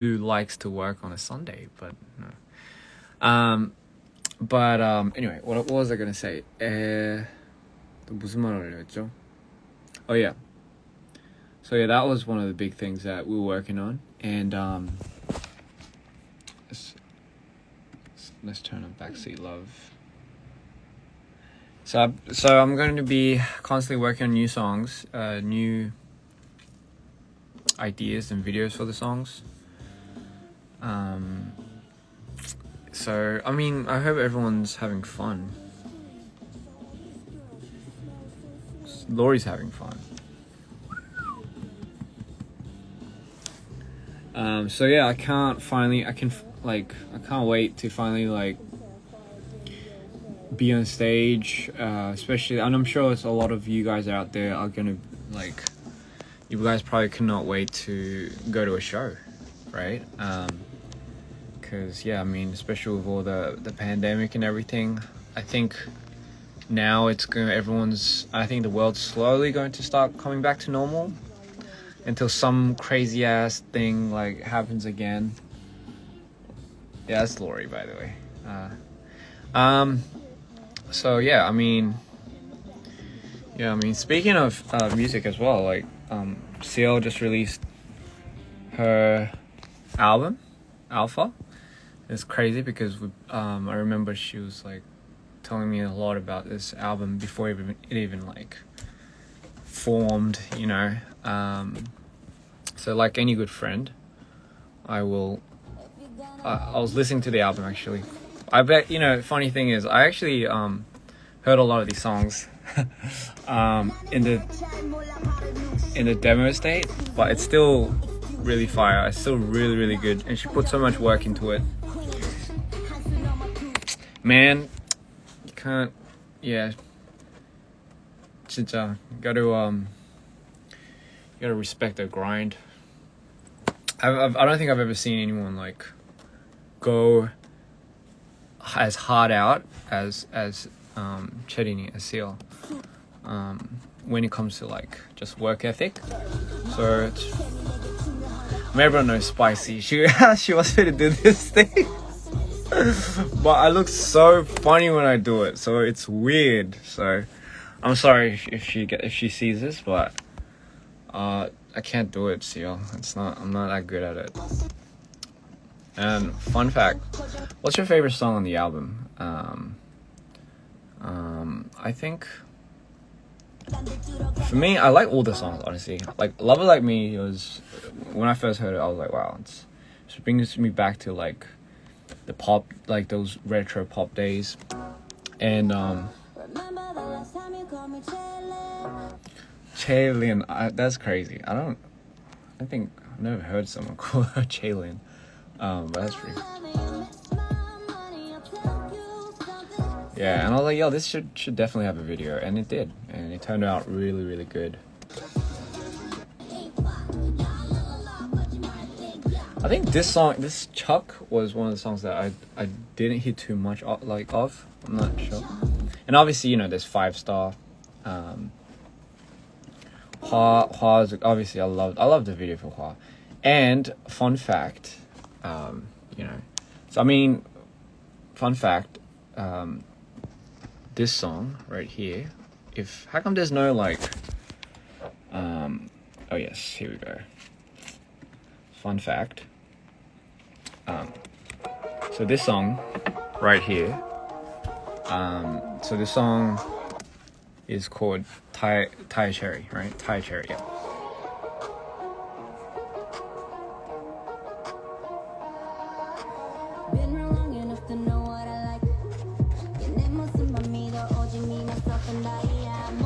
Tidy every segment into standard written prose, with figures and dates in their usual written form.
who likes to work on a Sunday, but no. Anyway, what was I gonna say? 또 무슨 말 하려고? Oh yeah. So yeah, that was one of the big things that we were working on, and let's turn on Backseat Love. So I'm going to be constantly working on new songs, new ideas and videos for the songs. So I mean, I hope everyone's having fun. Laurie's having fun. So yeah, I can't wait to finally be on stage, especially, and I'm sure it's a lot of you guys out there are gonna you guys probably cannot wait to go to a show, right? Because yeah, I mean, especially with all the pandemic and everything, I think now I think the world's slowly going to start coming back to normal until some crazy ass thing happens again. Yeah, that's Laurie, by the way. So yeah, I mean, speaking of music as well, CL just released her album, Alpha. It's crazy because I remember she was telling me a lot about this album before it even formed, you know. So like any good friend, I was listening to the album actually. I bet, funny thing is, I actually heard a lot of these songs in the demo state, but it's still really fire. It's still really, really good, and she put so much work into it. Man, you can't. Yeah, 진짜 gotta respect the grind. I don't think I've ever seen anyone go as hard out as Cherini, as Seal, when it comes to just work ethic. So everyone knows Spicy. She wants me to do this thing, but I look so funny when I do it, so it's weird. So I'm sorry if she sees this, but I can't do it, Seal. I'm not that good at it. And fun fact, what's your favorite song on the album? I think for me, I like all the songs, honestly. Love It Like Me was, when I first heard it, I was like, wow, it brings me back to the pop, those retro pop days. And Chaylin, that's crazy. I think I've never heard someone call her Chaylin. But that's pretty cool. Yeah, and I was like, yo, this should definitely have a video, and it did, and it turned out really, really good. I think this Chuck was one of the songs that I didn't hear too much of. I'm not sure. And obviously, there's 5 Star. Hua is obviously, I love the video for Hua. And fun fact, so I mean, fun fact, this song right here, how come there's no oh yes, here we go. Fun fact, so this song right here, so this song is called Thai Cherry, right? Thai Cherry, yeah.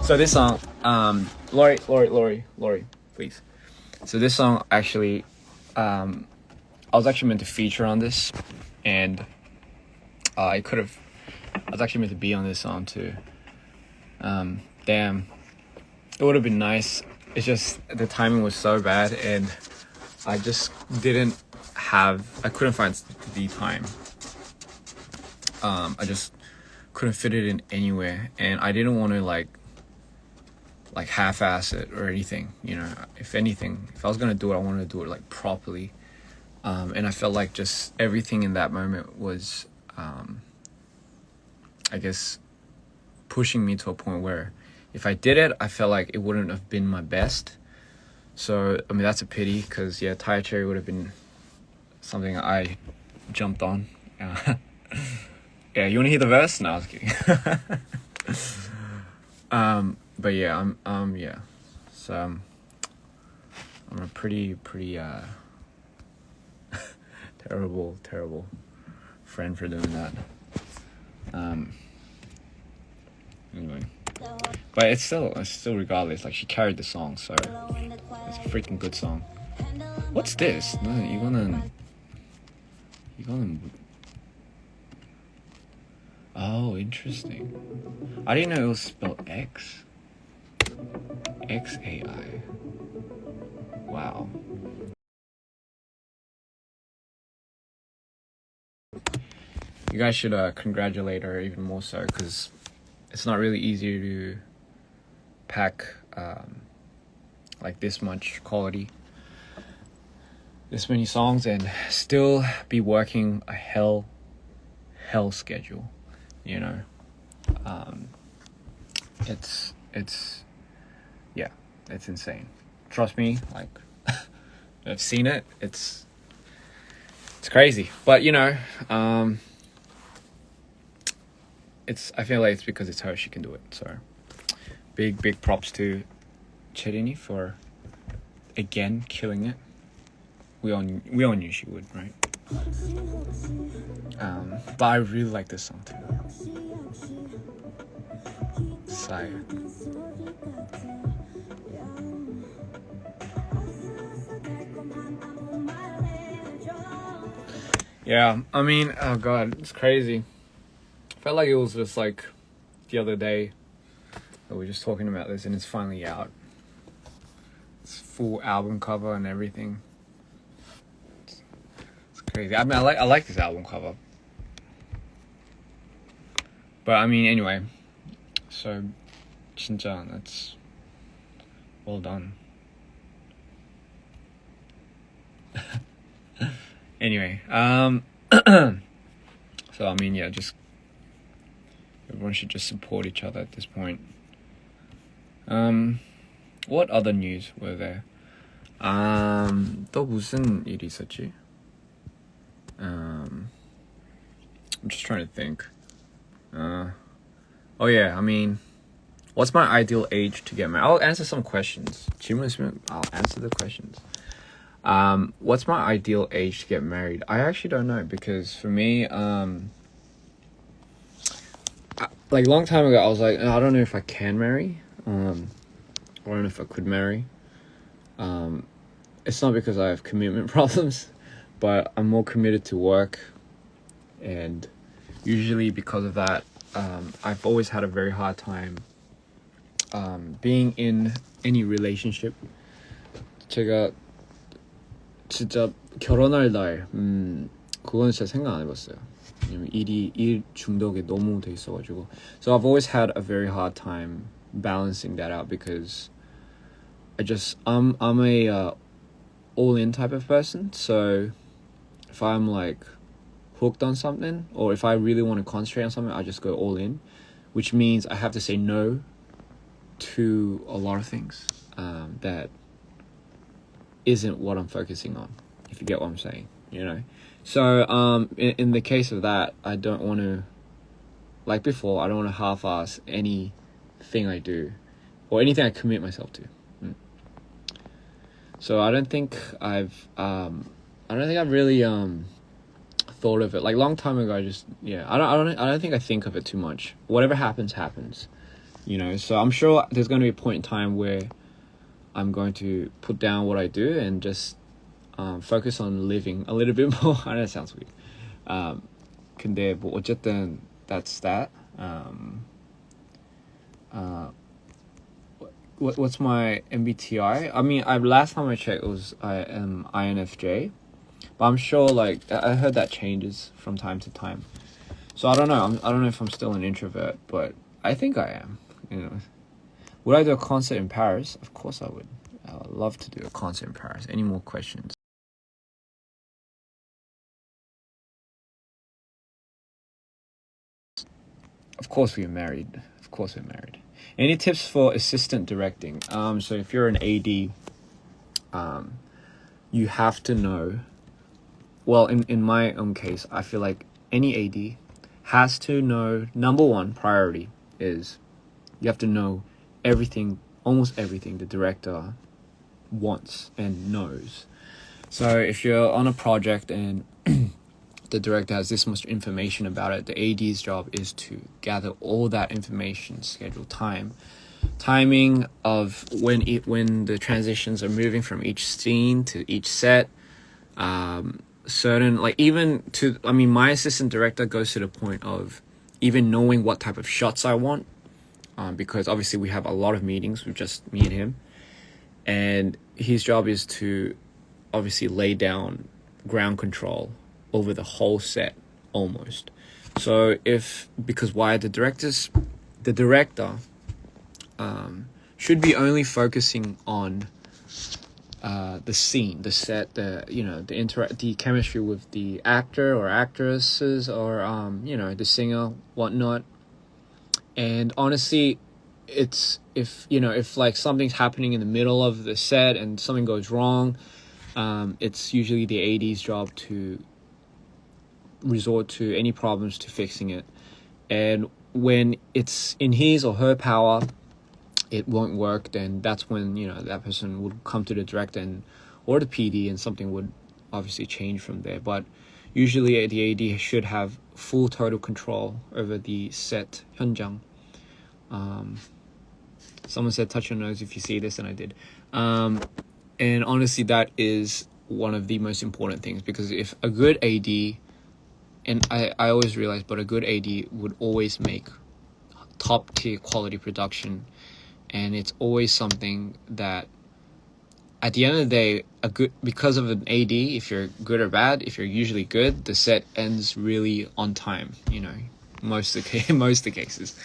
So this song, Laurie, please. So this song actually, I was actually meant to feature on this, and I was actually meant to be on this song too. Damn, it would have been nice. It's just the timing was so bad, and I just couldn't find the time. I just couldn't fit it in anywhere, and I didn't want to half-ass it or anything. If anything, if I was gonna do it, I wanted to do it properly. And I felt like just everything in that moment was, I guess, pushing me to a point where if I did it, I felt like it wouldn't have been my best. So, I mean, that's a pity because, yeah, Thai cherry would have been something I jumped on. Yeah, you want to hear the verse? No, I was kidding. But yeah, yeah. So, I'm a pretty, terrible friend for doing that. Anyway. But it's still regardless, like she carried the song, so it's a freaking good song. What's this? No, you gonna oh, interesting. I didn't know it was spelled X. XAI. Wow. You guys should congratulate her even more so, because it's not really easy to pack like this much quality, this many songs, and still be working a hell schedule, you know. It's yeah, it's insane. Trust me, like I've seen it. It's crazy, but you know, I feel like it's because it's her, she can do it. So big props to Cherini for again killing it. We all knew she would, right? But I really like this song too. Sire. Yeah, I mean, oh god, it's crazy. Felt like it was just like the other day that we were just talking about this, and it's finally out. It's full album cover and everything. It's crazy. I mean, I like this album cover. But I mean, anyway. So, 진짜, that's well done. Anyway, so I mean, yeah, just everyone should just support each other at this point. What other news were there? 또 무슨 일이 있었지? I'm just trying to think. Oh yeah, I mean, what's my ideal age to get married? I'll answer some questions. I'll answer the questions. What's my ideal age to get married? I actually don't know, because for me, like long time ago, I was like, I don't know if I can marry. I don't know if I could marry. It's not because I have commitment problems, but I'm more committed to work, and usually because of that, I've always had a very hard time being in any relationship. 제가 진짜 결혼할 날, 그건 진짜 생각 안 해봤어요. 왜냐면 일 중독에 너무 돼 있어가지고. So I've always had a very hard time balancing that out, because I'm a all-in type of person. So if I'm like hooked on something, or if I really want to concentrate on something, I just go all in, which means I have to say no to a lot of things that isn't what I'm focusing on, if you get what I'm saying, you know. So in the case of that, I don't want to, like before, I don't want to half-ass anything I do or anything I commit myself to. So I don't think I've really thought of it. Like long time ago, I don't think I think of it too much. Whatever happens, you know. So I'm sure there's going to be a point in time where I'm going to put down what I do and just focus on living a little bit more. I know it sounds weird. 근데 뭐 어쨌든 that's that. What's my MBTI? I mean, last time I checked, I am INFJ, but I'm sure like I heard that changes from time to time. So I don't know. I don't know if I'm still an introvert, but I think I am. You know, would I do a concert in Paris? Of course I would. I would love to do a concert in Paris. Any more questions? of course we're married. Of course we're married. Any tips for assistant directing? So if you're an AD, you have to know. Well, in my own case, I feel like any AD has to know. Number one priority is you have to know everything, almost everything the director wants and knows. So if you're on a project and the director has this much information about it, the AD's job is to gather all that information, schedule timing of when the transitions are moving from each scene to each set. Certain, like, even to, I mean, my assistant director goes to the point of even knowing what type of shots I want, because obviously we have a lot of meetings with just me and him, and his job is to obviously lay down ground control over the whole set almost. So because why the director should be only focusing on the scene, the set, the chemistry with the actor or actresses, or the singer, whatnot. And honestly, it's if like something's happening in the middle of the set and something goes wrong, it's usually the AD's job to resort to any problems to fixing it. And when it's in his or her power, it won't work, then that's when that person would come to the director or the PD, and something would obviously change from there. But usually the AD should have full total control over the set 현장. Someone said touch your nose if you see this, and I did. And honestly, that is one of the most important things, because if a good AD, and I always realize, but a good AD would always make top tier quality production. And it's always something that, at the end of the day, because of an AD, if you're good or bad, if you're usually good, the set ends really on time. Most of the cases,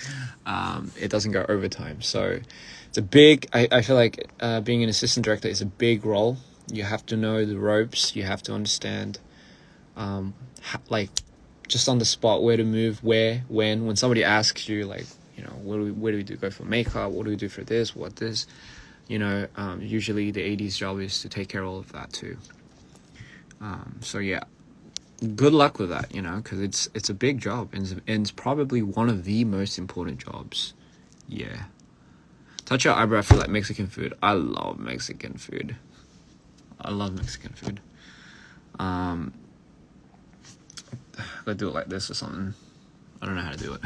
it doesn't go overtime. So it's a big. I feel like being an assistant director is a big role. You have to know the ropes. You have to understand, like, just on the spot, where to move, where, when somebody asks you, like, where do we do, go for makeup, what do we do for this, usually the AD's job is to take care of all of that too. So yeah, good luck with that, because it's a big job, and it's probably one of the most important jobs. Yeah. Touch your eyebrow. I feel like Mexican food. I love Mexican food. Gotta do it like this or something. I don't know how to do it.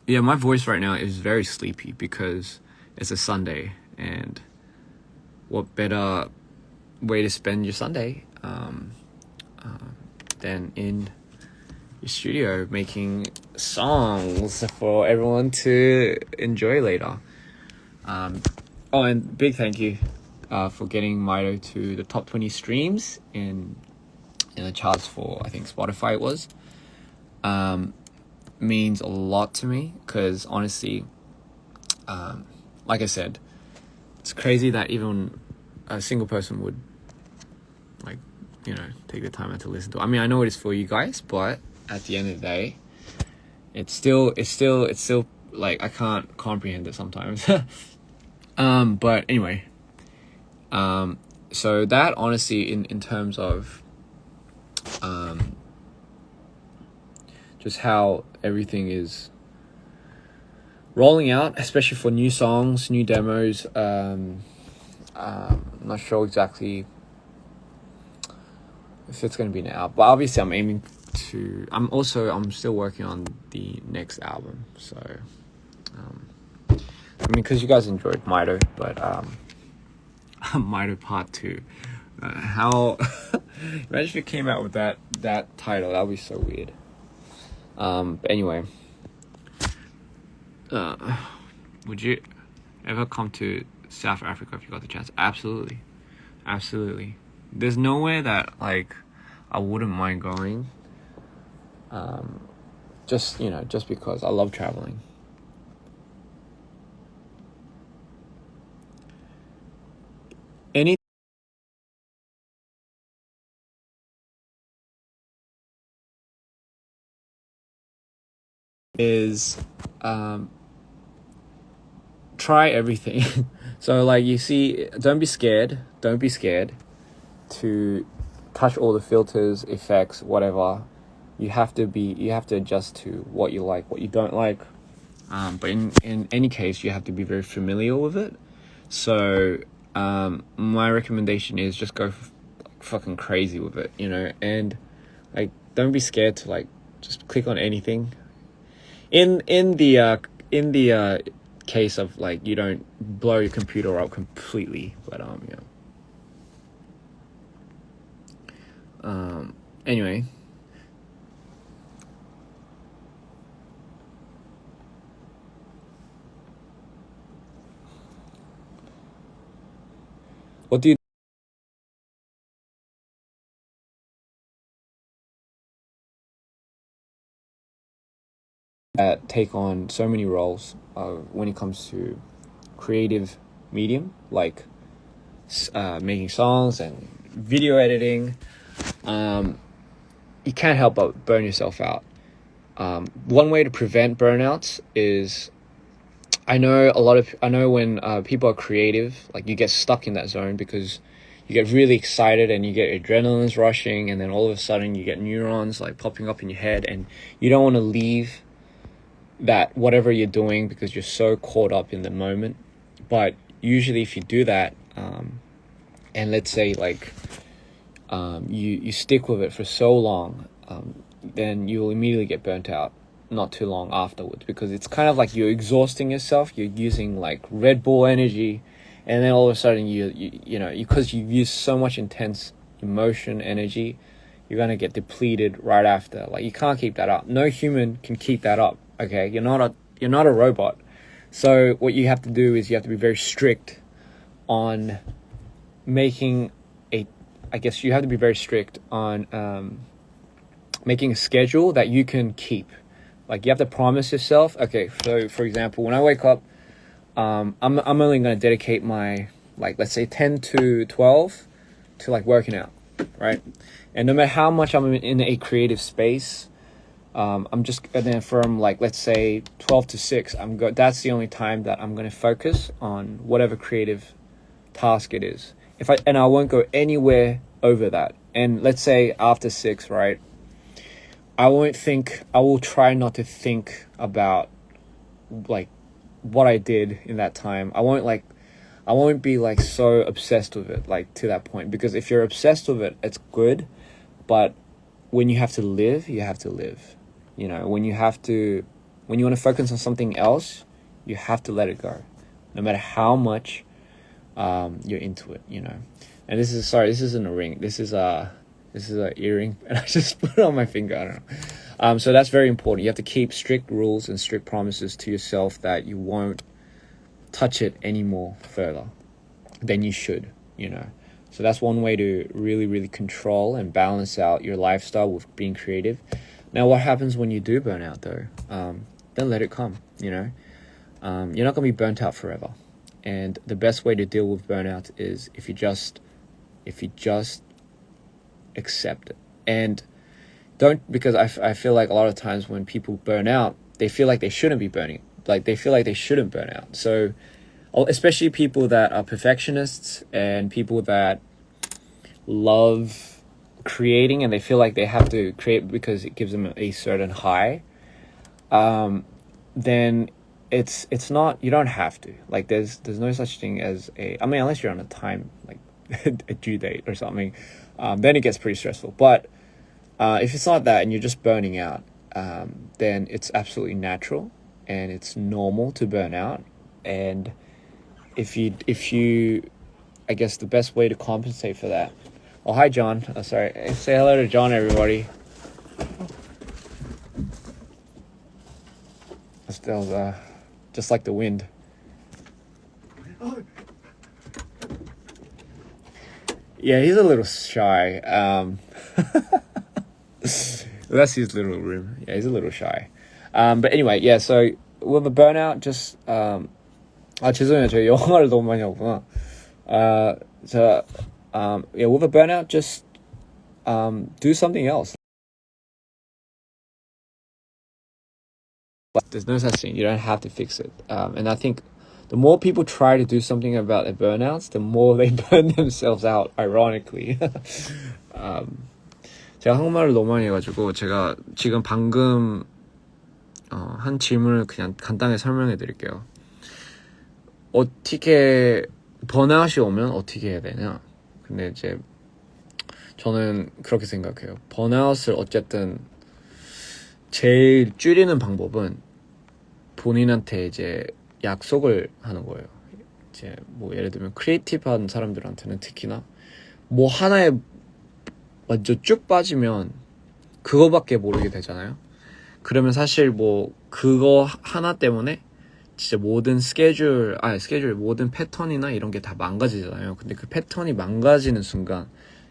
Yeah, my voice right now is very sleepy because it's a Sunday, and what better way to spend your Sunday than in your studio making songs for everyone to enjoy later. And big thank you for getting Mito to the top 20 streams in the charts for, I think, Spotify it was. Means a lot to me, because honestly, like I said, it's crazy that even a single person would, like, take the time out to listen to it. I mean, I know it is for you guys, but at the end of the day, it's still like, I can't comprehend it sometimes. But anyway, so that, honestly, in terms of just how everything is rolling out, especially for new songs, new demos. I'm not sure exactly if it's going to be now, but obviously I'm still working on the next album. So, because you guys enjoyed Mito, but Mito Part 2. How imagine if it came out with that title, that would be so weird. But anyway, would you ever come to South Africa if you got the chance? Absolutely. There's nowhere that, like, I wouldn't mind going. Just because I love traveling. Any is try everything. So like you see, don't be scared to touch all the filters, effects, whatever. You have to adjust to what you like, what you don't like. But in any case, you have to be very familiar with it. So my recommendation is just go fucking crazy with it, and like don't be scared to like just click on anything. In the case of like you don't blow your computer up completely, but anyway. What do you take on so many roles when it comes to creative medium, like making songs and video editing? You can't help but burn yourself out. One way to prevent burnouts is, I know when people are creative, like you get stuck in that zone because you get really excited and you get adrenaline's rushing, and then all of a sudden you get neurons like popping up in your head, and you don't want to leave that whatever you're doing because you're so caught up in the moment. But usually if you do that, and let's say like you stick with it for so long, then you will immediately get burnt out not too long afterwards, because it's kind of like you're exhausting yourself. You're using like Red Bull energy, and then all of a sudden because you use so much intense emotion energy, you're gonna get depleted right after. Like you can't keep that up. No human can keep that up. Okay, you're not a robot. So what you have to do is you have to be very strict on making you have to be very strict on making a schedule that you can keep. Like you have to promise yourself, okay, so for example, when I wake up, I'm only going to dedicate my, like, let's say 10 to 12 to like working out, right? And no matter how much I'm in a creative space, I'm just, and then from like, let's say 12 to 6, that's the only time that I'm going to focus on whatever creative task it is. I won't go anywhere over that. And let's say after 6, right? I will try not to think about like what I did in that time. I won't be like so obsessed with it, like to that point, because if you're obsessed with it, it's good. But when you have to live, you have to live. When you want to focus on something else, you have to let it go, no matter how much you're into it. And this isn't a ring. This is a earring, and I just put it on my finger. I don't know. So that's very important. You have to keep strict rules and strict promises to yourself that you won't touch it anymore further than you should. So that's one way to really, really control and balance out your lifestyle with being creative. Now, what happens when you do burn out, though? Then let it come. You're not gonna be burnt out forever. And the best way to deal with burnout is if you just accept it. And don't, because I feel like a lot of times when people burn out, they feel like they shouldn't be burning, like they feel like they shouldn't burn out. So especially people that are perfectionists and people that love creating and they feel like they have to create because it gives them a certain high, then it's not, you don't have to, like there's no such thing as unless you're on a time, like a due date or something, then it gets pretty stressful. But if it's not that and you're just burning out, then it's absolutely natural and it's normal to burn out. And if you I guess the best way to compensate for that. Oh, hi John. Oh, sorry, say hello to John, everybody. That was just like the wind. Yeah, he's a little shy. That's his little room. Yeah, he's a little shy. But anyway, yeah, so with the burnout, just 죄송해요. 저 영어를 너무 많이 하구나. Yeah, with a burnout, just do something else. but there's no such thing. You don't have to fix it. And I think the more people try to do something about their burnouts, the more they burn themselves out, ironically. 제가 한국말을 너무 많이 해가지고 제가 지금 방금 한 질문을 그냥 간단하게 설명해 드릴게요. 어떻게 번아웃이 오면 어떻게 해야 되냐? 근데 이제 저는 그렇게 생각해요. 번아웃을 어쨌든 제일 줄이는 방법은 본인한테 이제 약속을 하는 거예요. 이제 뭐 예를 들면 크리에이티브한 사람들한테는 특히나 뭐 하나에 완전 쭉 빠지면 그거밖에 모르게 되잖아요. 그러면 사실 뭐 그거 하나 때문에 진짜 모든 모든 패턴이나 이런 게 다 망가지잖아요. 근데 그 패턴이 망가지는 순간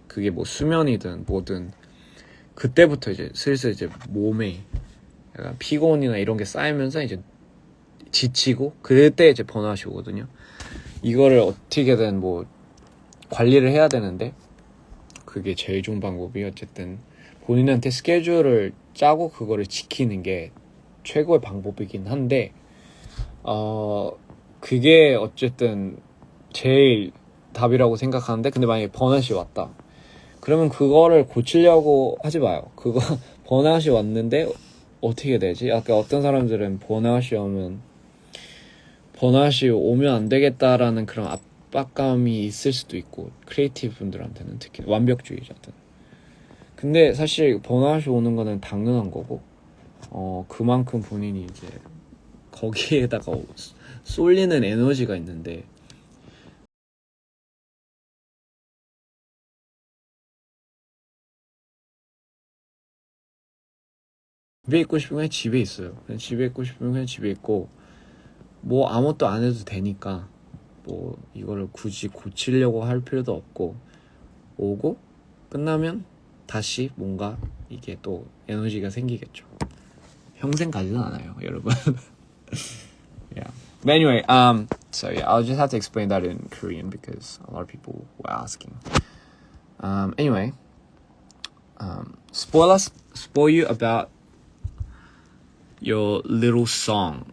그게 뭐 수면이든 뭐든 그때부터 이제 슬슬 이제 몸에 약간 피곤이나 이런 게 쌓이면서 이제 지치고 그때 이제 번아웃이 오거든요. 이거를 어떻게든 뭐 관리를 해야 되는데 그게 제일 좋은 방법이 어쨌든 본인한테 스케줄을 짜고 그거를 지키는 게 최고의 방법이긴 한데 그게 어쨌든 제일 답이라고 생각하는데 근데 만약에 번아웃이 왔다 그러면 그거를 고치려고 하지 마요. 그거 번아웃이 왔는데 어떻게 되지? 아까 어떤 사람들은 번아웃이 오면 안 되겠다라는 그런 압박감이 있을 수도 있고 크리에이티브 분들한테는 특히 완벽주의자들. 근데 사실 번아웃이 오는 거는 당연한 거고 그만큼 본인이 이제 거기에다가 쏠리는 에너지가 있는데 집에 있고 싶으면 그냥 집에 있어요. 그냥 집에 있고 싶으면 그냥 집에 있고 뭐 아무것도 안 해도 되니까 뭐 이거를 굳이 고치려고 할 필요도 없고 오고 끝나면 다시 뭔가 이게 또 에너지가 생기겠죠. 평생 가지는 않아요, 여러분. Yeah. But anyway, so yeah, I'll just have to explain that in Korean because a lot of people were asking. Anyway, spoil you about your little song.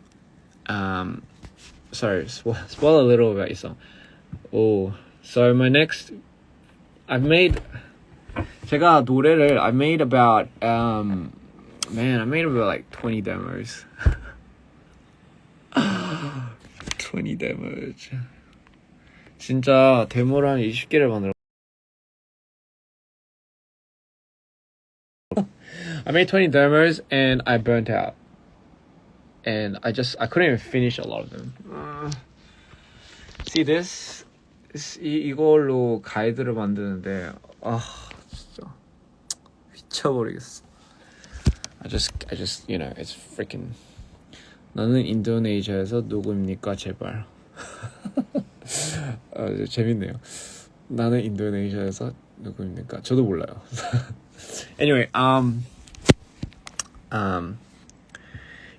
Sorry, spoil a little about your song. Oh, so my next, 제가 노래를 I made about like 20 demos. 20 demos. 진짜 데모를 한 20개를 만들어. I made 20 demos and I burnt out. And I couldn't even finish a lot of them. See this? 이걸로 가이드를 만드는데 진짜 미쳐버리겠어. I just you know it's freaking. 나는 인도네시아에서 누구입니까 제발. 재밌네요. 나는 인도네시아에서 누구입니까? 저도 몰라요. Anyway,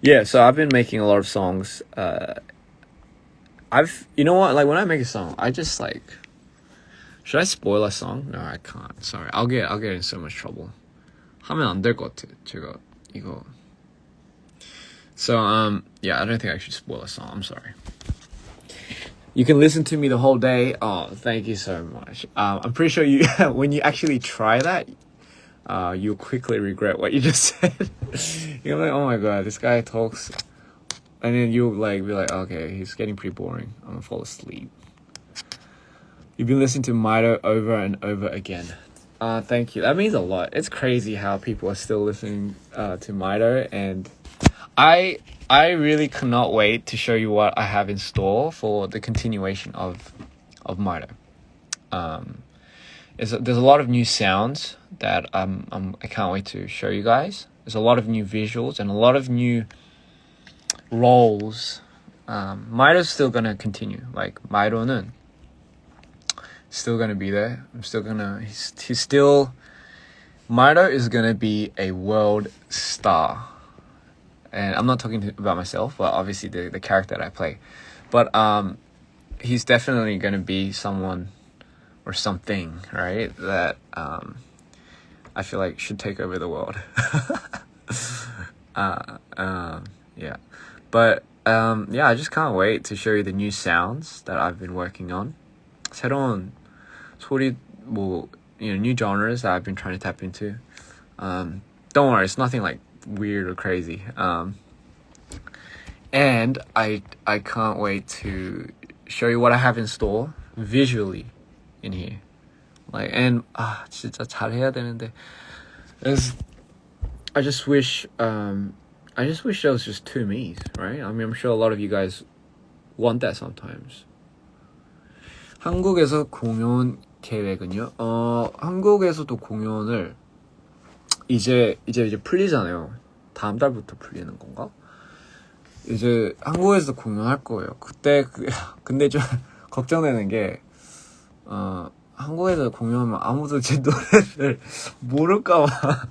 yeah, so I've been making a lot of songs. You know what? Like when I make a song, I just like, should I spoil a song? No, I can't. Sorry, I'll get in so much trouble. 하면 안 될 것 같아. 제가 이거. So yeah, I don't think I should spoil a song. I'm sorry. You can listen to me the whole day. Oh, thank you so much. I'm pretty sure you when you actually try that. You'll quickly regret what you just said. You're like, oh my god, this guy talks, and then you'll like be like, okay, he's getting pretty boring. I'm gonna fall asleep. You've been listening to Mido over and over again. Thank you. That means a lot. It's crazy how people are still listening to Mido, and I really cannot wait to show you what I have in store for the continuation of Mido. There's a lot of new sounds that I can't wait to show you guys. There's a lot of new visuals and a lot of new roles. Mido's still gonna continue. Like Mido는 still gonna be there. He's still. Mido is gonna be a world star. And I'm not talking about myself, but obviously the character that I play. But he's definitely gonna be someone or something, right? That I feel like should take over the world. Yeah. But yeah, I just can't wait to show you the new sounds that I've been working on. 새로운 소리, 뭐, new genres that I've been trying to tap into. Don't worry, it's nothing like weird or crazy. And I can't wait to show you what I have in store visually in here. Like, and 진짜 잘해야 되는데. I just wish there was just two me's, right? I mean, I'm sure a lot of you guys want that sometimes. 한국에서 공연 계획은요? 한국에서도 공연을 이제 풀리잖아요. 다음 달부터 풀리는 건가? 이제 한국에서 공연할 거예요. 근데 좀 걱정되는 게 한국에서 공연하면 아무도 제 노래를 모를까 봐.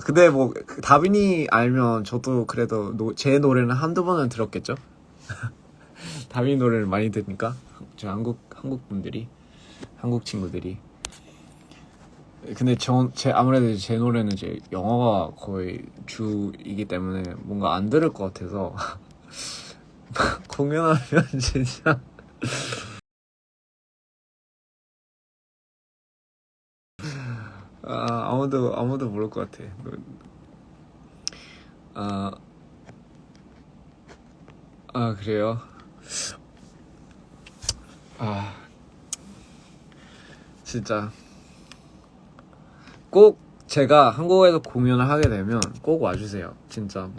근데 뭐 다빈이 알면 저도 그래도 제 노래는 한두 번은 들었겠죠? 다빈이 노래를 많이 들으니까 저 한국 분들이, 한국 친구들이. 근데 아무래도 제 노래는 이제 영어가 거의 주이기 때문에 뭔가 안 들을 것 같아서 공연하면 진짜 아무도 모를 것 같아. 그래요? 진짜 꼭 제가 한국에서 공연을 하게 되면 꼭 와주세요. 진짜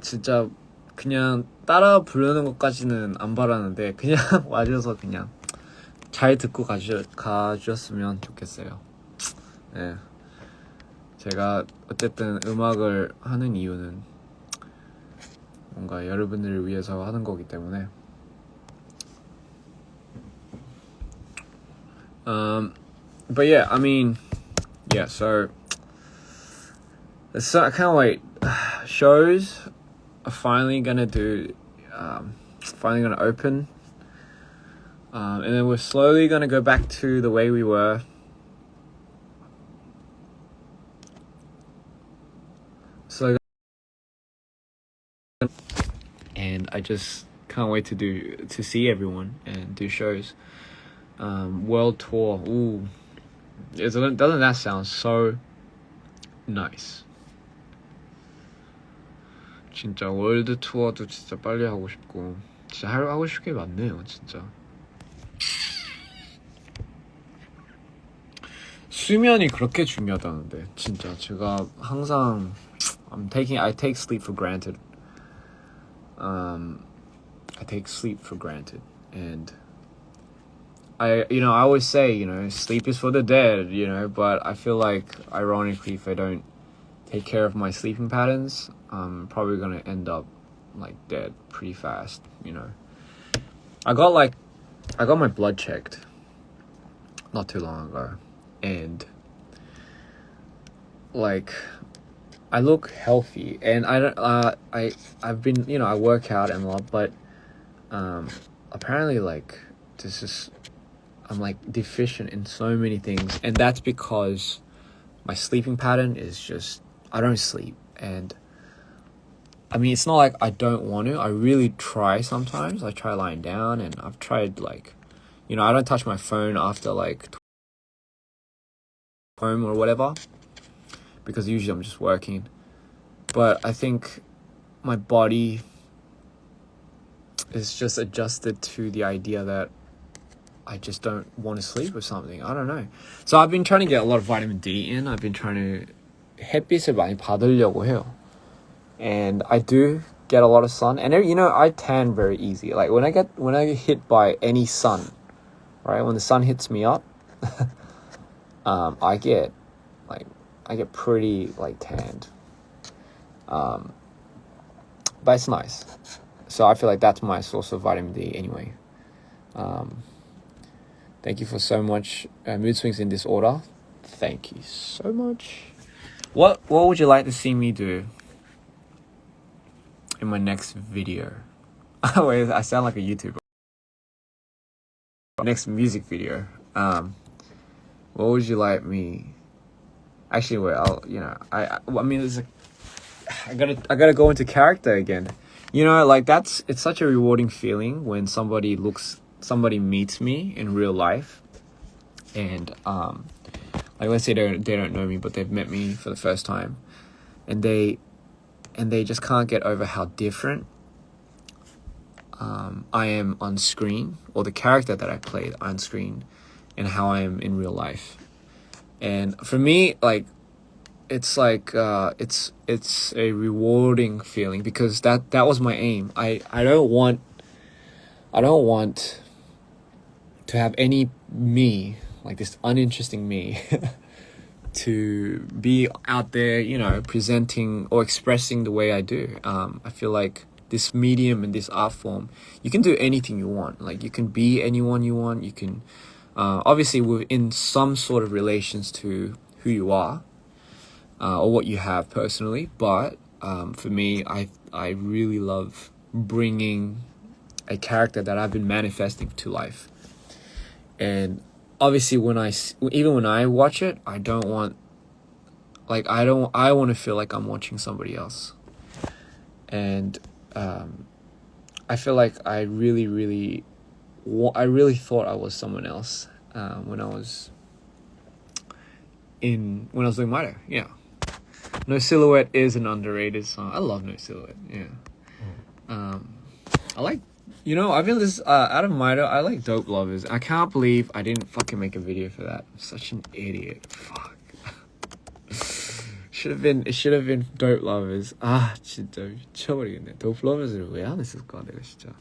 진짜 그냥 따라 부르는 것까지는 안 바라는데 그냥 와줘서 그냥 잘 듣고 가주셨으면 좋겠어요. 네. 제가 어쨌든 음악을 하는 이유는 뭔가 여러분들을 위해서 하는 거기 때문에 but yeah, I mean, yeah, so I can't wait. Shows are finally gonna open, and then we're slowly gonna go back to the way we were. And I just can't wait to see everyone and do shows. World tour. Ooh, doesn't that sound so nice? 진짜 월드 투어도 진짜 빨리 하고 싶고 진짜 하고 싶은 게 많네요. 진짜 수면이 그렇게 중요하다는데 진짜 제가 항상 I take sleep for granted. I take sleep for granted, and I always say, sleep is for the dead, but I feel like, ironically, if I don't take care of my sleeping patterns, I'm probably gonna end up, like, dead pretty fast, I got my blood checked not too long ago, and, like, I look healthy, and I've been, I work out and a lot, but, apparently, like, I'm like deficient in so many things, and that's because my sleeping pattern is just, I don't sleep. And I mean, it's not like I don't want to. I really try sometimes. I try lying down, and I've tried, like, I don't touch my phone after like home or whatever, because usually I'm just working. But I think my body is just adjusted to the idea that I just don't want to sleep or something. I don't know. So I've been trying to get a lot of vitamin D in. I've been trying to 햇빛을 많이 받으려고 해요. And I do get a lot of sun. And I tan very easy. Like when I get hit by any sun, right? When the sun hits me up, I get pretty like tanned. But it's nice. So I feel like that's my source of vitamin D anyway. Thank you for so much. Mood swings in this order. Thank you so much. What would you like to see me do in my next video? Wait, I sound like a YouTuber. Next music video. What would you like me? Actually, wait. I mean, I gotta go into character again. You know, like it's such a rewarding feeling when somebody meets me in real life, and like let's say they don't know me, but they've met me for the first time, and they just can't get over how different I am on screen, or the character that I played on screen, and how I am in real life. And for me, like, it's like it's a rewarding feeling, because that was my aim. I don't want to have any me, like this uninteresting me, to be out there, you know, presenting or expressing the way I do. I feel like this medium and this art form, you can do anything you want. Like, you can be anyone you want. You can, obviously, within some sort of relations to who you are, or what you have personally. But for me, I really love bringing a character that I've been manifesting to life. And obviously, even when I watch it, I want to feel like I'm watching somebody else. And I feel like I really thought I was someone else when I was doing Mido. Yeah, No Silhouette is an underrated song. I love No Silhouette. Yeah. I like, you know, I've been listening out of Mido. I like Dope Lovers. I can't believe I didn't fucking make a video for that. I'm such an idiot. Fuck. It should have been Dope Lovers. 아, 진짜 미쳐버리겠네. Dope Lovers를 왜 안 했을까, 내가 진짜.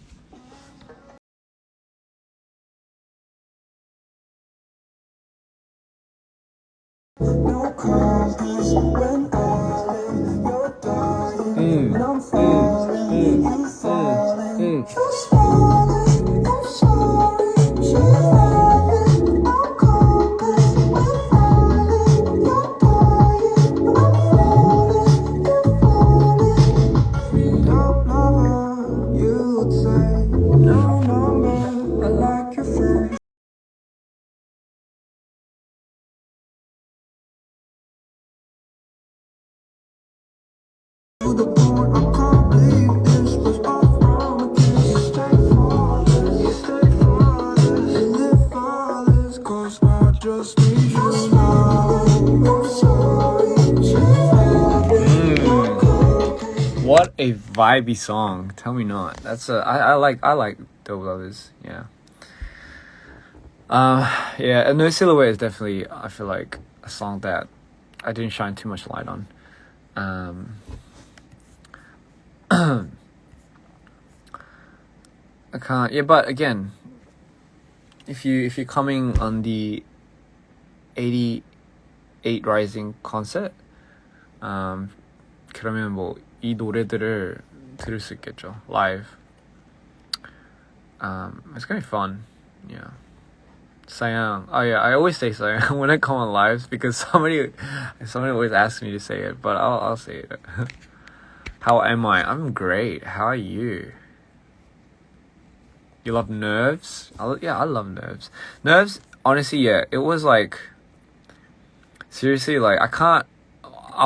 What a vibey song. Tell me not. I like Dope Lovers. Yeah. Yeah, No Silhouette is definitely, I feel like, a song that I didn't shine too much light on. I can't. Yeah, but again, if you're coming on the 88 Rising concert, 그러면 뭐 이 노래들을 들을 수 있겠죠. Live. It's gonna be fun. Yeah. Sayang. Oh yeah, I always say Sayang when I come on lives, because somebody always asks me to say it, but I'll say it. How am I? I'm great. How are you? You love Nerves? I love Nerves. Nerves, honestly, yeah, it was like, seriously, like, I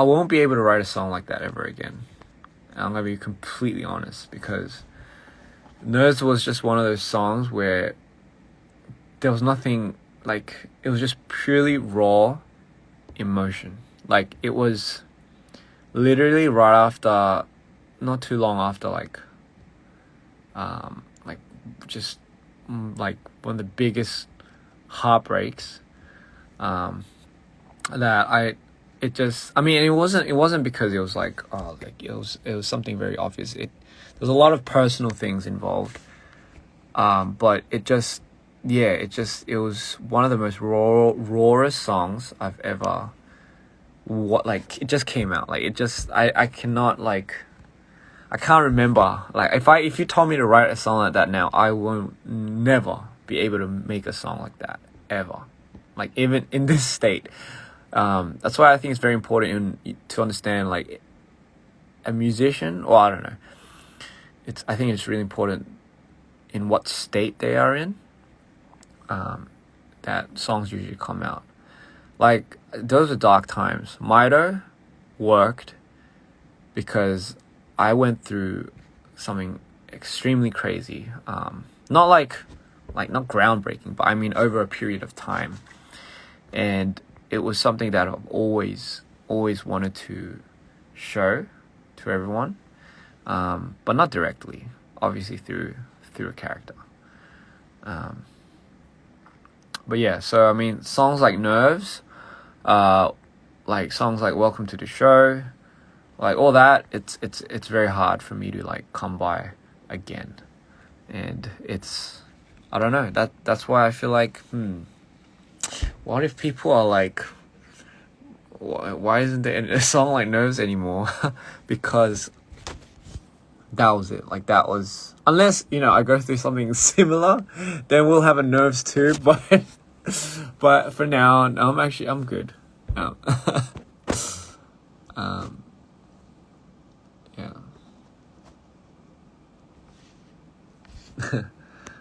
won't be able to write a song like that ever again. I'm gonna be completely honest, because Nerves was just one of those songs where there was nothing, like, it was just purely raw emotion. Like, it was literally right after, not too long after, like just like one of the biggest heartbreaks that it wasn't because it was like, oh, like it was something very obvious. There's a lot of personal things involved, but it was one of the most rawest songs I've ever, it just came out. Like, it just, I can't remember. Like, if you told me to write a song like that now, I will never be able to make a song like that ever. Like, even in this state. That's why I think it's very important to understand, like, a musician, or I don't know. I think it's really important in what state they are in, that songs usually come out. Like, those are dark times. Mido worked because I went through something extremely crazy. Not like not groundbreaking, but I mean over a period of time. And it was something that I've always wanted to show to everyone, but not directly, obviously through a character. But yeah, so I mean, songs like Nerves, like songs like Welcome to the Show, like all that, it's very hard for me to like come by again. And it's, I don't know, that's why I feel like, what if people are like, why isn't there a song like Nerves anymore? Because that was it. Like that was, unless, you know, I go through something similar, then we'll have a Nerves too. But for now, I'm good. Yeah.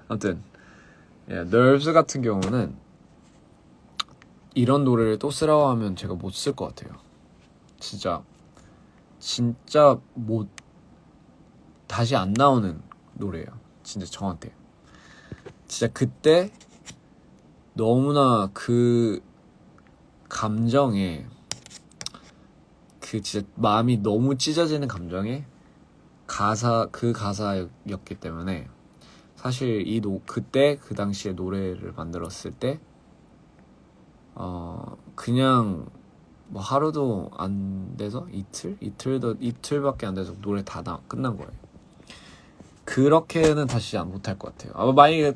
아무튼, 예, Nerves 같은 경우는 이런 노래를 또 쓰라고 하면 제가 못 쓸 것 같아요. 진짜 못, 다시 안 나오는 노래예요. 진짜 저한테. 진짜 그때 너무나 그 감정에, 그 진짜 마음이 너무 찢어지는 감정에 그 가사였기 때문에 사실 그때 그 당시에 노래를 만들었을 때 그냥 뭐 하루도 안 돼서 이틀밖에 안 돼서 노래 다 끝난 거예요. 그렇게는 다시 못할 것 같아요. 만약에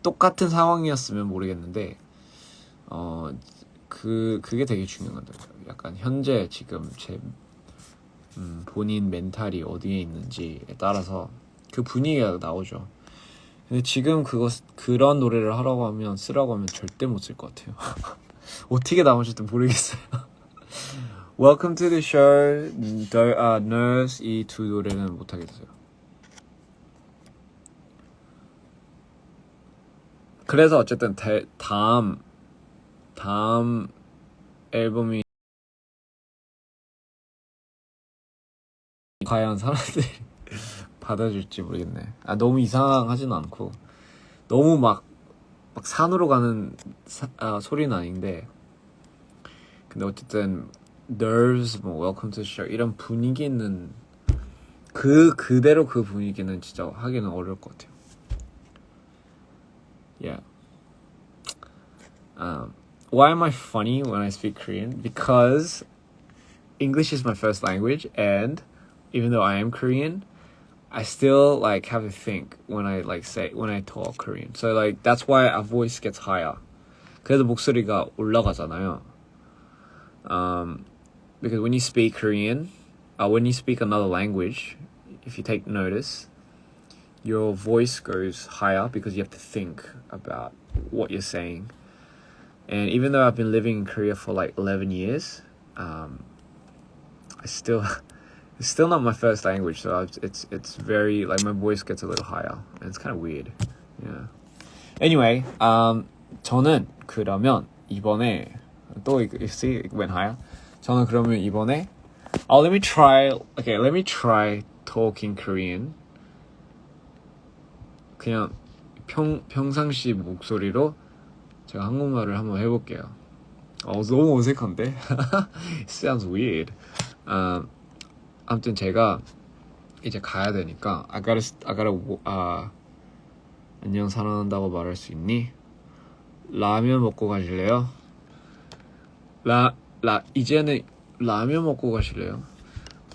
똑같은 상황이었으면 모르겠는데 그게 되게 중요한 것 같아요. 약간 현재 지금 제 본인 멘탈이 어디에 있는지에 따라서 그 분위기가 나오죠. 근데 지금 그런 노래를 쓰라고 하면 절대 못 쓸 것 같아요. 어떻게 나올지도 모르겠어요. Welcome to the show, Nerves, 이 두 노래는 못하겠어요. 그래서 어쨌든 다음 앨범이 과연 사람들이 받아줄지 모르겠네. 너무 이상하지는 않고 너무 막 산으로 가는 소리는 아닌데, 근데 어쨌든 Nerves, 뭐 Welcome to the Show 이런 분위기는 그대로 그 분위기는 진짜 하기는 어려울 것 같아요. Yeah. Why am I funny when I speak Korean? Because English is my first language, and even though I am Korean, I still like have to think when I talk Korean. So like that's why our voice gets higher. 그래서 목소리가 올라가잖아요. Because when you speak Korean, when you speak another language, if you take notice, your voice goes higher because you have to think about what you're saying. And even though I've been living in Korea for like 11 years, it's still not my first language, so it's very like my voice gets a little higher, and it's kind of weird. Yeah. Anyway, 저는 그러면 이번에 또 see it went higher. 저는 그러면 이번에 let me try talking Korean. 그냥 평상시 목소리로 제가 한국말을 한번 해볼게요. 너무 어색한데? It sounds weird. 아무튼 제가 이제 가야 되니까 I gotta 안녕 사랑한다고 말할 수 있니? 라면 먹고 가실래요? 이제는 라면 먹고 가실래요?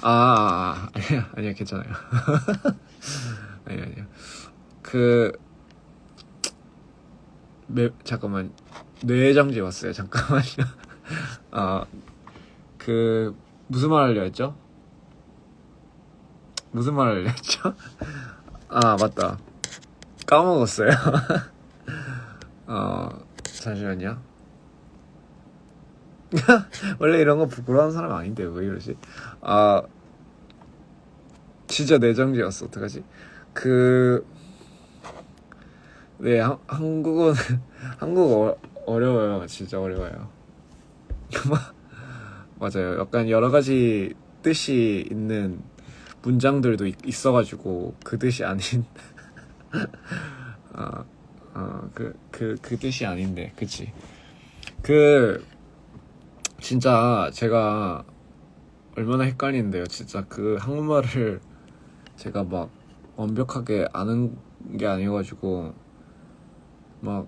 아니야 괜찮아요. 아니야. 잠깐만, 뇌정지 왔어요. 잠깐만요. 무슨 말 하려 했죠? 맞다. 까먹었어요. 잠시만요. 원래 이런 거 부끄러운 사람 아닌데 왜 이러지? 진짜 내정지였어. 어떡하지? 네, 한국어 어려워요. 진짜 어려워요. 맞아요. 약간 여러 가지 뜻이 있는 문장들도 있어가지고 그 뜻이 아닌 그 뜻이 아닌데, 그치? 진짜 제가 얼마나 헷갈리는데요. 진짜 그 한국말을 제가 막 완벽하게 아는 게 아니어가지고 막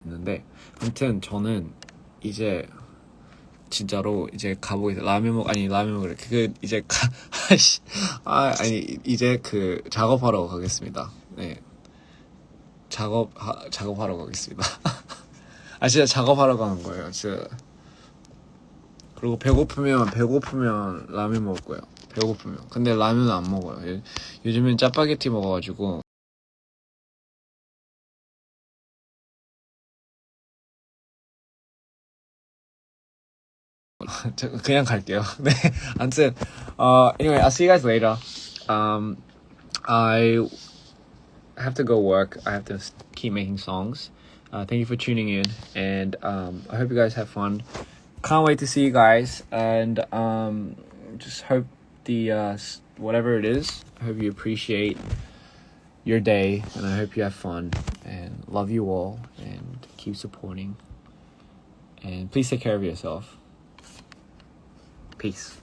있는데, 아무튼 저는 이제 진짜로 이제 가보겠습니다. 라면 먹으래. 이제 아니 이제 그 작업하러 가겠습니다. 네, 작업하러 가겠습니다. 아, 진짜 작업하러 가는 거예요. 진짜. 그리고 배고프면 라면 먹을 거예요. 배고프면. 근데 라면은 안 먹어요. 요즘엔 짜파게티 먹어가지고. 그냥 갈게요. 네. 아무튼, anyway, I'll see you guys later. I have to go work. I have to keep making songs. Thank you for tuning in, and I hope you guys have fun. Can't wait to see you guys, and just hope the whatever it is, I hope you appreciate your day, and I hope you have fun, and love you all, and keep supporting, and please take care of yourself. Peace.